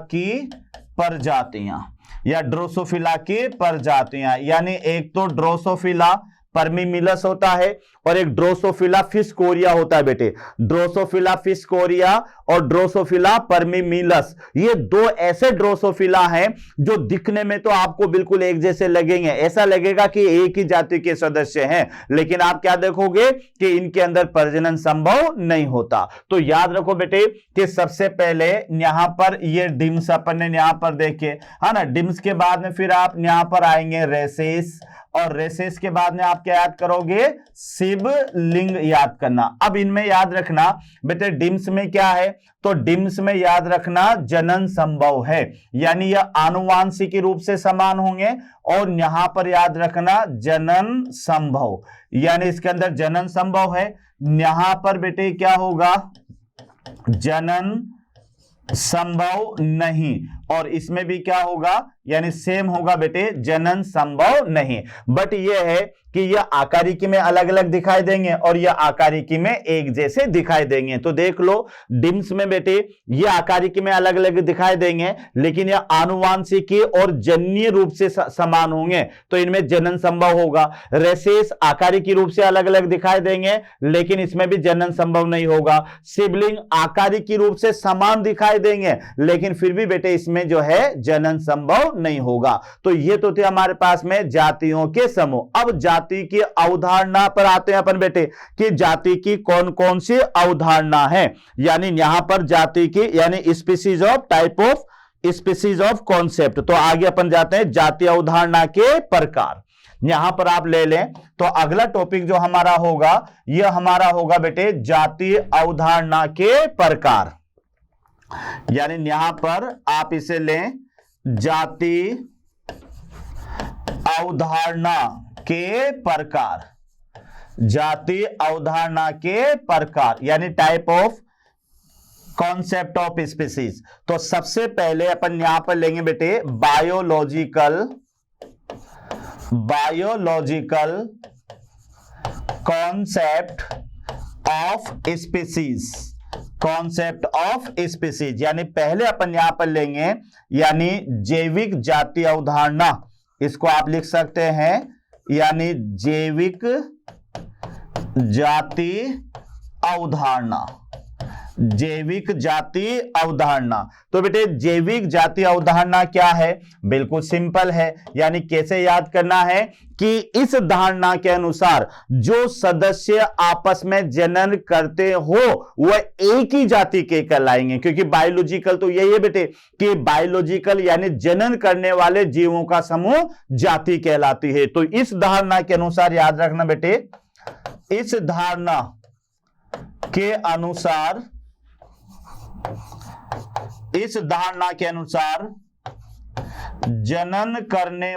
की प्रजातियां या ड्रोसोफिला की प्रजातियां, यानी एक तो ड्रोसोफिला परमिमिलस होता है और एक ड्रोसोफिला फिस्कोरिया होता है बेटे। ड्रोसोफिला फिस्कोरिया और ड्रोसोफिला परमिमिलस, ये दो ऐसे ड्रोसोफिला हैं जो दिखने में तो आपको बिल्कुल एक जैसे लगेंगे, ऐसा लगेगा कि एक ही जाति के सदस्य हैं, लेकिन आप क्या देखोगे कि इनके अंदर प्रजनन संभव नहीं होता। तो याद रखो बेटे कि सबसे पहले यहां पर ये डिम्स अपन ने यहां पर देखे, है ना। डिम्स के बाद में फिर आप यहां पर आएंगे रेसेस, और रेसेस के बाद में आप क्या याद करोगे, सिबलिंग याद करना। अब इनमें याद रखना बेटे डिम्स में क्या है, तो डिम्स में याद रखना जनन संभव है, यानी यह आनुवांशिक रूप से समान होंगे, और यहां पर याद रखना जनन संभव, यानी इसके अंदर जनन संभव है। यहां पर बेटे क्या होगा, जनन संभव नहीं, और इसमें भी क्या होगा, यानी सेम होगा बेटे, जनन संभव नहीं। बट यह है कि यह आकारिकी में अलग अलग दिखाई देंगे और यह आकारिकी में एक जैसे दिखाई देंगे। तो देख लो डिम्स में बेटे यह आकारिकी में अलग अलग दिखाई देंगे, लेकिन यह आनुवांशिकी और जन्य रूप से समान होंगे, तो इनमें जनन संभव होगा। रेसेस आकारिकी रूप से अलग अलग दिखाई देंगे, लेकिन इसमें भी जनन संभव नहीं होगा। सिबलिंग आकारिकी रूप से समान दिखाई देंगे, लेकिन फिर भी बेटे इसमें जो है जनन संभव नहीं होगा। तो ये तो थे हमारे पास में जातियों के समूह। अब जाति की अवधारणा पर आते हैं अपन बेटे कि जाति की कौन कौन सी अवधारणा है, यानी यहां पर जाति की यानी species of type of species of concept. तो आगे अपन जाते हैं जाति अवधारणा के प्रकार। यहां पर आप ले लें तो अगला टॉपिक जो हमारा होगा यह हमारा होगा बेटे जाति अवधारणा के प्रकार, यानी यहां पर आप इसे लें जाति अवधारणा के प्रकार। जाति अवधारणा के प्रकार यानी type of concept of species. तो सबसे पहले अपन यहां पर लेंगे बेटे biological concept of species. Concept of species यानी पहले अपन यहां पर लेंगे यानी जैविक जाति अवधारणा, इसको आप लिख सकते हैं यानी जैविक जाति अवधारणा। जैविक जाति अवधारणा। तो बेटे जैविक जाति अवधारणा क्या है, बिल्कुल सिंपल है, यानी कैसे याद करना है कि इस धारणा के अनुसार जो सदस्य आपस में जनन करते हो वह एक ही जाति के कहलाएंगे, क्योंकि बायोलॉजिकल तो यही है बेटे कि बायोलॉजिकल यानी जनन करने वाले जीवों का समूह जाति कहलाती है। तो इस धारणा के अनुसार याद रखना बेटे, इस धारणा के अनुसार जनन करने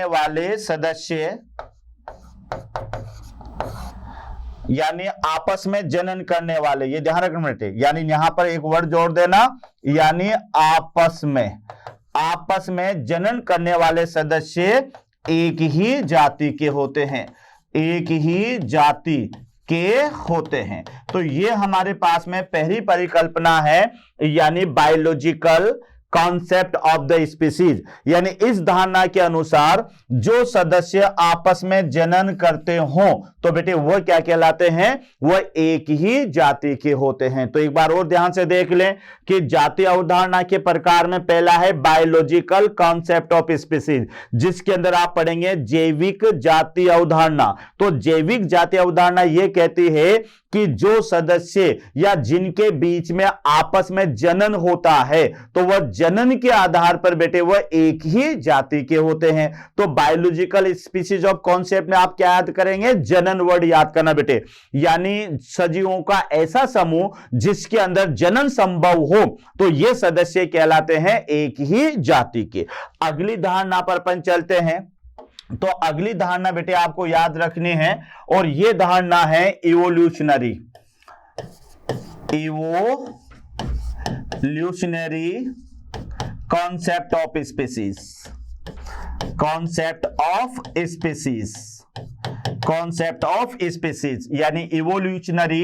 वाले सदस्य यानी आपस में जनन करने वाले, ये ध्यान रखना बेटे, यानी यहां पर एक वर्ड जोड़ देना, यानी आपस में जनन करने वाले सदस्य एक ही जाति के होते हैं, एक ही जाति के होते हैं। तो ये हमारे पास में पहली परिकल्पना है यानी biological concept of the species, यानी इस धारणा के अनुसार जो सदस्य आपस में जनन करते हो तो बेटे वह क्या कहलाते हैं, वह एक ही जाति के होते हैं। तो एक बार और ध्यान से देख लें कि जाति अवधारणा के प्रकार में पहला है बायोलॉजिकल कॉन्सेप्ट ऑफ स्पीसीज, जिसके अंदर आप पढ़ेंगे जैविक जाति अवधारणा। तो जैविक जाति अवधारणा यह कहती है कि जो सदस्य या जिनके बीच में आपस में जनन होता है तो वह जनन के आधार पर बेटे वह एक ही जाति के होते हैं। तो बायोलॉजिकल स्पीसीज ऑफ कॉन्सेप्ट में आप क्या याद करेंगे, जनन वर्ड याद करना बेटे, यानी सजीवों का ऐसा समूह जिसके अंदर जनन संभव हो तो ये सदस्य कहलाते हैं एक ही जाति के। अगली धारणा पर अपन चलते हैं। तो अगली धारणा बेटे आपको याद रखनी है और यह धारणा है evolutionary concept of species. Concept of species यानी इवोल्यूशनरी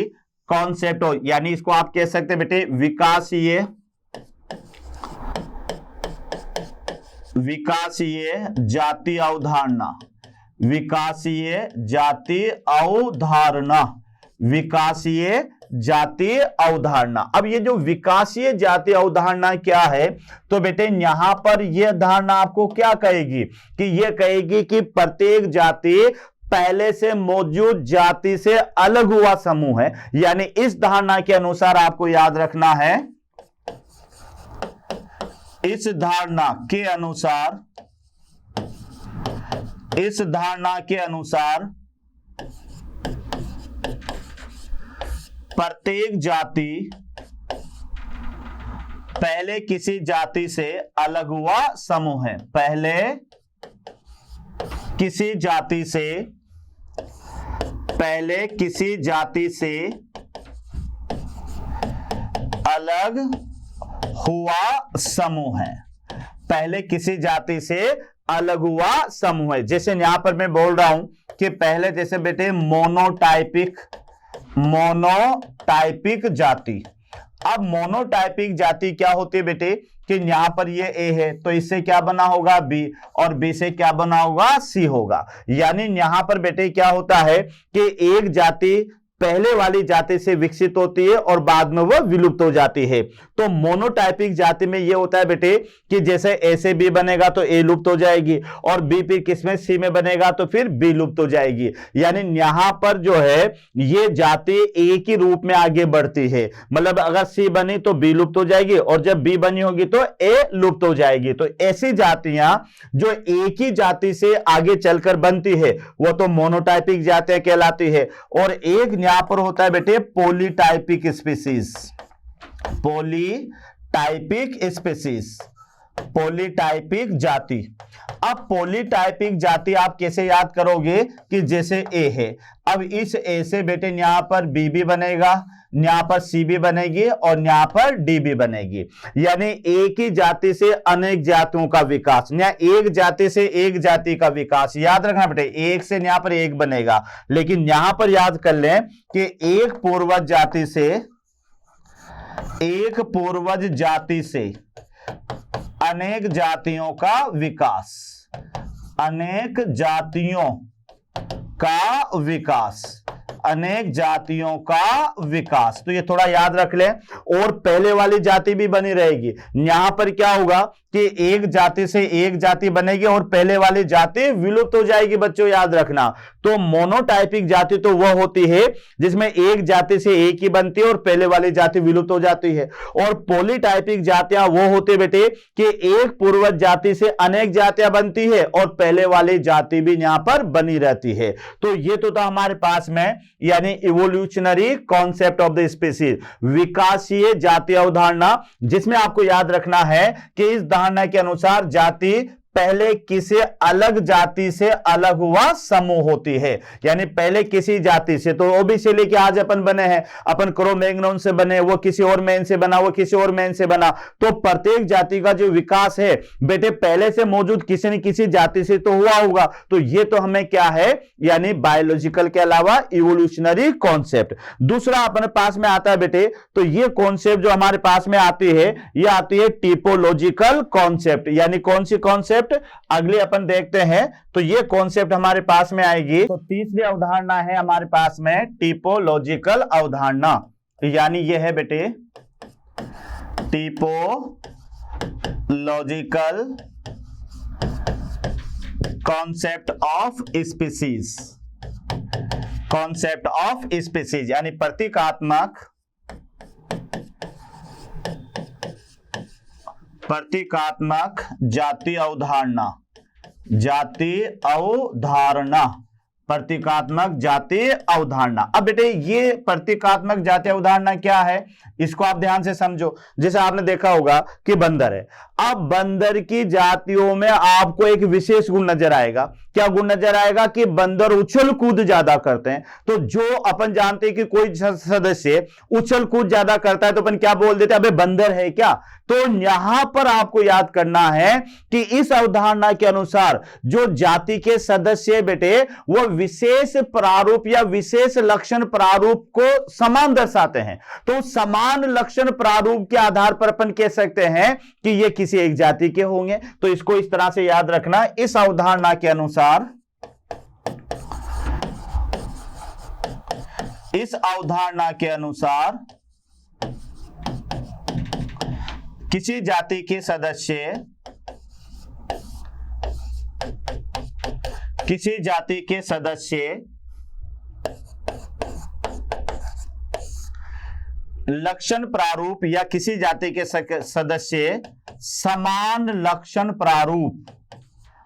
कॉन्सेप्ट, यानी इसको आप कह सकते हैं बेटे विकासीय जाति अवधारणा, विकासीय जाति अवधारणा, विकासीय जातीय अवधारणा। अब ये जो विकासीय जातीय अवधारणा क्या है, तो बेटे यहां पर यह धारणा आपको क्या कहेगी कि यह कहेगी कि प्रत्येक जाति पहले से मौजूद जाति से अलग हुआ समूह है। यानी इस धारणा के अनुसार आपको याद रखना है, इस धारणा के अनुसार, इस धारणा के अनुसार प्रत्येक जाति पहले किसी जाति से अलग हुआ समूह है, पहले किसी जाति से, पहले किसी जाति से अलग हुआ समूह है, पहले किसी जाति से अलग हुआ समूह है। जैसे यहां पर मैं बोल रहा हूं कि पहले जैसे बेटे मोनोटाइपिक, मोनोटाइपिक जाति। अब मोनोटाइपिक जाति क्या होती है बेटे कि यहां पर ये ए है तो इससे क्या बना होगा बी, और बी से क्या बना होगा सी होगा। यानी यहां पर बेटे क्या होता है कि एक जाति पहले वाली जाति से विकसित होती है और बाद में वो विलुप्त हो जाती है। तो मोनोटाइपिक जाति में ये होता है बेटे कि जैसे ए से बी बनेगा तो ए लुप्त हो जाएगी, और बी फिर किसमें सी में बनेगा तो फिर बी लुप्त हो जाएगी। यानी यहां पर जो है ये जाति एक ही रूप में आगे बढ़ती है, मतलब अगर सी बनी तो बी लुप्त हो जाएगी, और जब बी बनी होगी तो ए लुप्त हो जाएगी। तो ऐसी जातियां जो एक ही जाति से आगे चलकर बनती है वो तो मोनोटाइपिक जातियां कहलाती है। और एक यहां पर होता है बेटे polytypic species, polytypic species, polytypic जाति। अब पॉलीटाइपिक जाति आप कैसे याद करोगे कि जैसे ए है, अब इस ए से बेटे यहां पर बी भी बनेगा, यहां पर सी भी बनेगी और यहां पर डी भी बनेगी। यानी एक ही जाति से अनेक जातियों का विकास, या एक जाति से एक जाति का विकास। याद रखना बेटे एक से यहां पर एक बनेगा, लेकिन यहां पर याद कर लें कि एक पूर्वज जाति से, एक पूर्वज जाति से अनेक जातियों का विकास, अनेक जातियों का विकास, अनेक जातियों का विकास। तो ये थोड़ा याद रख लें। और पहले वाली जाति भी बनी रहेगी। यहां पर क्या होगा कि एक जाति से एक जाति बनेगी और पहले वाली जाति विलुप्त हो जाएगी। बच्चों याद रखना, तो मोनोटाइपिक जाति तो वह होती है जिसमें एक जाति से एक ही बनती है और पहले वाली जाति विलुप्त हो जाती है। और पॉलीटाइपिक जातियां वो होती है बेटे कि एक पूर्वज जाति से अनेक जातियां बनती है और पहले वाली जाति भी यहां पर बनी रहती है। तो ये तो था हमारे पास में, यानी evolutionary concept of the species, विकासीय जातीय अवधारणा, जिसमें आपको याद रखना है कि इस धारणा के अनुसार जाति पहले किसी अलग जाति से अलग हुआ समूह होती है। यानी पहले किसी जाति से, तो ओ बी से लेके आज अपन बने हैं, अपन क्रो-मैग्नोन से बने, वो किसी और मैन से बना, वो किसी और मैन से बना। तो प्रत्येक जाति का जो विकास है बेटे पहले से मौजूद किसी न किसी जाति से तो हुआ होगा। तो ये तो हमें क्या है, यानी बायोलॉजिकल के अलावा इवोल्यूशनरी कॉन्सेप्ट। दूसरा अपने पास में आता है बेटे, तो ये कॉन्सेप्ट जो हमारे पास में आती है ये आती है टिपोलॉजिकल कॉन्सेप्ट। यानी कौन सी कॉन्सेप्ट अगले अपन देखते हैं, तो ये कॉन्सेप्ट हमारे पास में आएगी। तो तीसरी अवधारणा है हमारे पास में टिपोलॉजिकल अवधारणा, यानी ये है बेटे typological concept of species, concept of species यानी प्रतीकात्मक, प्रतीकात्मक जातीय अवधारणा, जातीय अवधारणा, प्रतीकात्मक जातीय अवधारणा। अब बेटे ये प्रतीकात्मक जातीय अवधारणा क्या है, इसको आप ध्यान से समझो। जैसे आपने देखा होगा कि बंदर है, अब बंदर की जातियों में आपको एक विशेष गुण नजर आएगा। क्या गुण नजर आएगा कि बंदर उछल कूद ज्यादा करते हैं। तो जो अपन जानते हैं कि कोई सदस्य उछल कूद ज्यादा करता है तो अपन क्या बोल देते हैं, अबे बंदर है क्या। तो यहां पर आपको याद करना है कि इस अवधारणा के अनुसार जो जाति के सदस्य बेटे वो विशेष प्रारूप या विशेष लक्षण प्रारूप को समान दर्शाते हैं। तो समान लक्षण प्रारूप के आधार पर अपन कह सकते हैं कि ये किसी एक जाति के होंगे। तो इसको इस तरह से याद रखना, इस अवधारणा के अनुसार, इस अवधारणा के अनुसार किसी जाति के सदस्य, किसी जाति के सदस्य लक्षण प्रारूप या किसी जाति के सदस्य समान लक्षण प्रारूप,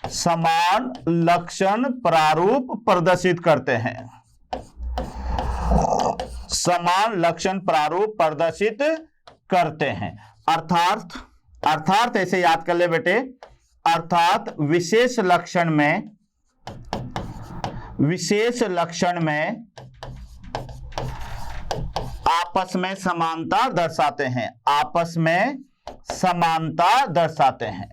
समान लक्षण प्रारूप प्रदर्शित करते हैं, समान लक्षण प्रारूप प्रदर्शित करते हैं। अर्थात ऐसे याद कर ले बेटे, अर्थात विशेष लक्षण में आपस में समानता दर्शाते हैं, आपस में समानता दर्शाते हैं,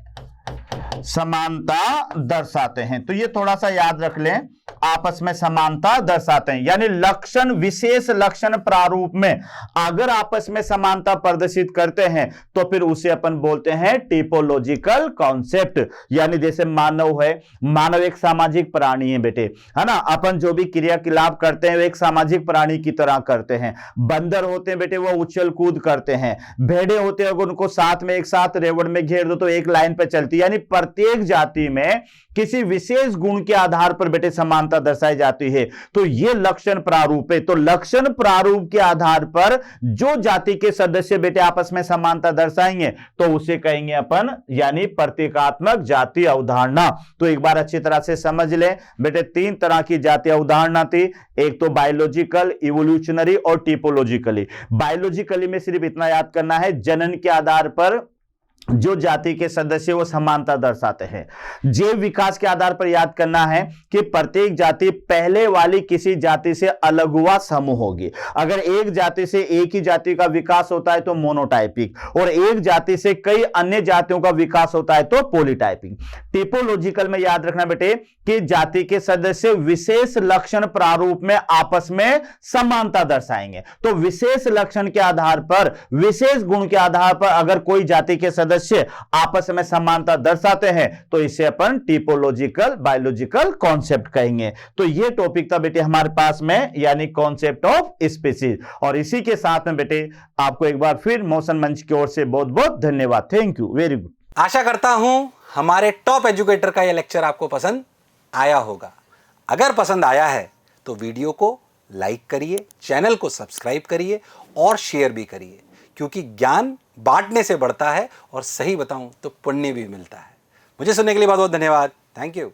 समानता दर्शाते हैं। तो ये थोड़ा सा याद रख लें, आपस में समानता दर्शाते हैं, यानी लक्षण विशेष लक्षण प्रारूप में अगर आपस में समानता प्रदर्शित करते हैं तो फिर उसे अपन बोलते हैं टिपोलॉजिकल कॉन्सेप्ट। यानी जैसे मानव है, मानव एक सामाजिक प्राणी है बेटे, है ना। अपन जो भी क्रियाकलाप करते हैं वो एक सामाजिक प्राणी की तरह करते हैं। बंदर होते हैं बेटे वो उछल कूद करते हैं, भेड़े होते हैं अगर उनको साथ में एक साथ रेवड़ में घेर दो तो एक लाइन पे चलती है। यानी प्रत्येक जाति में किसी विशेष गुण के आधार पर बेटे समानता दर्शाई जाती है। तो ये लक्षण प्रारूप है। तो लक्षण प्रारूप के आधार पर जो जाति के सदस्य बेटे आपस में समानता दर्शाएंगे तो उसे कहेंगे अपन यानी प्रतीकात्मक जाति अवधारणा। तो एक बार अच्छी तरह से समझ ले बेटे, 3 तरह की जाति अवधारणा थी, एक तो बायोलॉजिकल, इवोल्यूशनरी और टिपोलॉजिकली। बायोलॉजिकली में सिर्फ इतना याद करना है, जनन के आधार पर जो जाति के सदस्य वो समानता दर्शाते हैं। जैव विकास के आधार पर याद करना है कि प्रत्येक जाति पहले वाली किसी जाति से अलग हुआ समूह होगी। अगर एक जाति से एक ही जाति का विकास होता है तो मोनोटाइपिक, और एक जाति से कई अन्य जातियों का विकास होता है तो पॉलीटाइपिक। टिपोलॉजिकल में याद रखना बेटे कि जाति के सदस्य विशेष लक्षण प्रारूप में आपस में समानता दर्शाएंगे। तो विशेष लक्षण के आधार पर, विशेष गुण के आधार पर अगर कोई जाति के सदस्य आपस में समानता दर्शाते हैं तो इसे अपन टिपोलॉजिकल बायोलॉजिकल कॉन्सेप्ट कहेंगे। तो ये टॉपिक था बेटे हमारे पास में, यानी कॉन्सेप्ट ऑफ स्पीशीज। और इसी के साथ में बेटे आपको एक बार फिर मोशन मंच की ओर से बहुत बहुत धन्यवाद। Thank you, very good. आशा करता हूं हमारे टॉप एजुकेटर का यह लेक्चर आपको पसंद आया होगा। अगर पसंद आया है तो वीडियो को लाइक करिए, चैनल को सब्सक्राइब करिए और शेयर भी करिए, क्योंकि ज्ञान बांटने से बढ़ता है और सही बताऊं तो पुण्य भी मिलता है। मुझे सुनने के लिए बहुत बहुत धन्यवाद। Thank you.